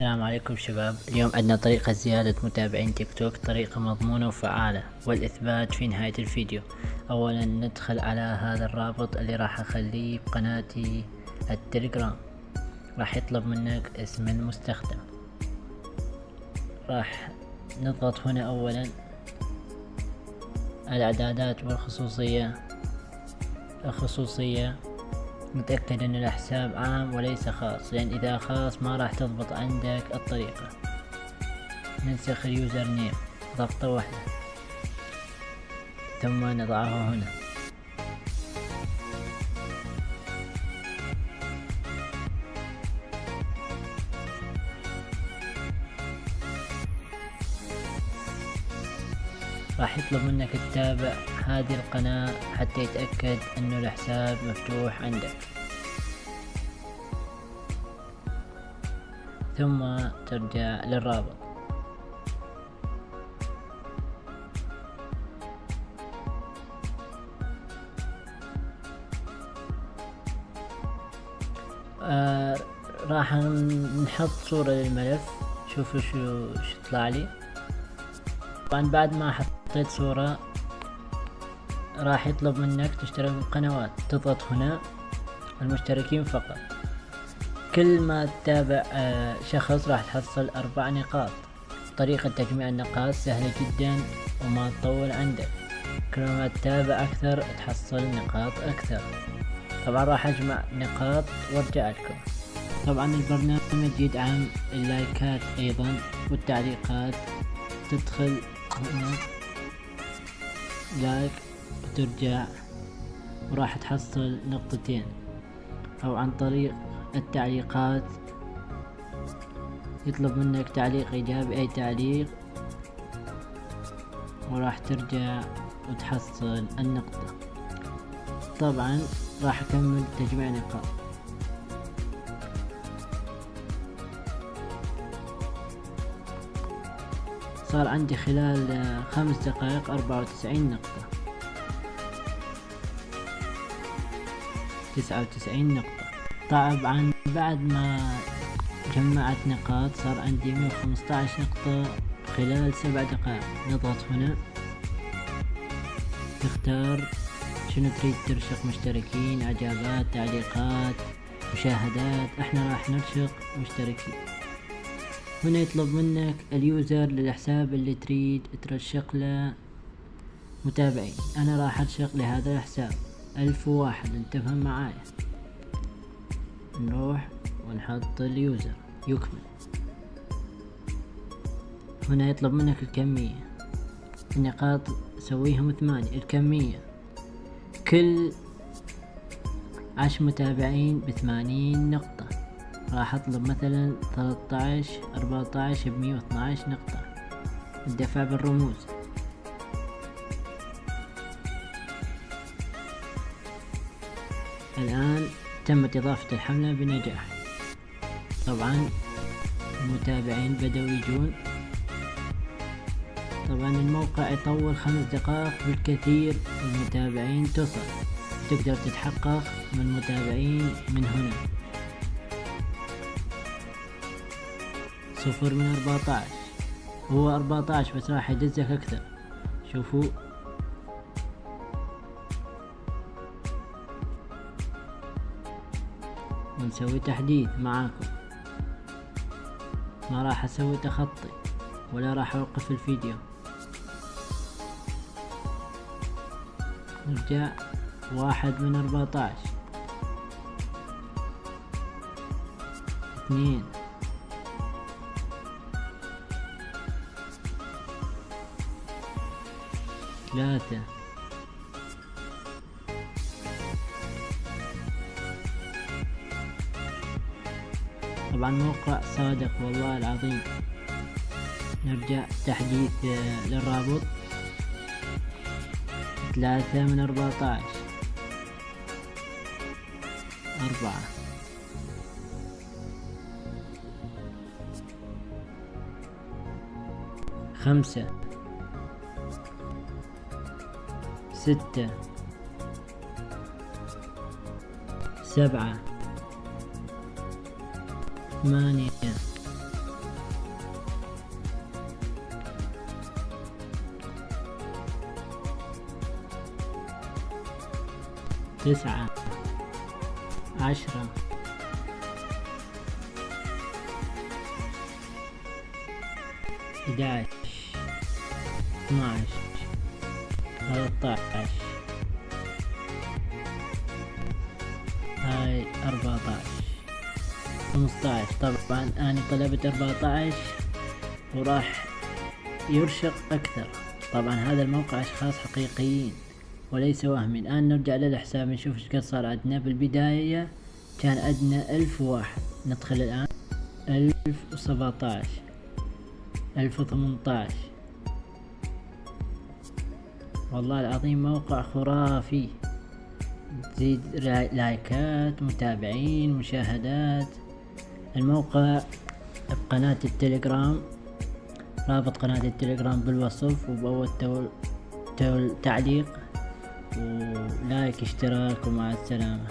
السلام عليكم شباب. اليوم عندنا طريقة زيادة متابعين تيك توك، طريقة مضمونة وفعالة، والإثبات في نهاية الفيديو. أولا ندخل على هذا الرابط اللي راح أخليه بقناتي التليجرام. راح يطلب منك اسم المستخدم، راح نضغط هنا أولا الإعدادات والخصوصية. متأكد ان الحساب عام وليس خاص، لان اذا خاص ما راح تضبط عندك الطريقة. ننسخ اليوزر نيم ضغطة واحدة ثم نضعه هنا. راح يطلب منك تتابع هذه القناة حتى يتأكد انه الحساب مفتوح عندك، ثم ترجع للرابط. راح نحط صورة للملف. شوفوا شو طلع لي. طبعا بعد ما حطيت صورة راح يطلب منك تشترك بالقنوات. تضغط هنا المشتركين فقط. كل ما تتابع شخص راح تحصل 4 نقاط. طريقة تجميع النقاط سهلة جدا وما تطول عندك. كل ما تتابع أكثر تحصل نقاط أكثر. طبعا راح أجمع نقاط وارجع لكم. طبعا البرنامج يدعم اللايكات أيضا والتعليقات. تدخل هنا لايك وترجع وراح تحصل نقطتين، أو عن طريق التعليقات يطلب منك تعليق إيجابي، أي تعليق، وراح ترجع وتحصل النقطة. طبعا راح أكمل تجميع نقاط. صار عندي خلال 5 دقائق 94 نقطة، 99 نقطة. طبعا بعد ما جمعت نقاط صار عندي 115 نقطة خلال 7 دقائق. نضغط هنا تختار شنو تريد ترشق، مشتركين، اعجابات، تعليقات، مشاهدات. احنا راح نرشق مشتركين. هنا يطلب منك اليوزر للحساب اللي تريد ترشق له متابعين. انا راح ارشق لهذا الحساب 1001. انتبه معايا. نروح ونحط اليوزر يكمل. هنا يطلب منك الكمية. النقاط سويهم 8. الكمية كل 10 متابعين ب80 نقطة. راح اطلب مثلا 13 14 ب112 نقطة. الدفع بالرموز. الآن تمت إضافة الحملة بنجاح. طبعا المتابعين بدأوا يجون. طبعا الموقع يطول 5 دقائق بالكثير المتابعين تصل. تقدر تتحقق من متابعين من هنا. 0 من 14. هو 14 بس راح يدزك أكثر. شوفوا ونسوي تحديث معاكم. ما راح اسوي تخطي ولا راح اوقف الفيديو. نرجع. 1 من 14. 2. 3. طبعا موقع صادق والله العظيم. نرجع تحديث للرابط. 3 من 14. 4. 5. 6. 7. 8. 9 10 11 12 13 هاي 14 15. طبعا انا طلبت 14 وراح يرشق اكثر. طبعا هذا الموقع اشخاص حقيقيين وليس وهمي. الان نرجع للحساب نشوف ايش قد صار عندنا. بالبداية كان عندنا 1001. ندخل الان 1017 1018. والله العظيم موقع خرافي. تزيد لايكات، متابعين، مشاهدات. الموقع بقناة التليجرام، رابط قناة التليجرام بالوصف وبأول تعليق، ولايك اشتراك، ومع السلامة.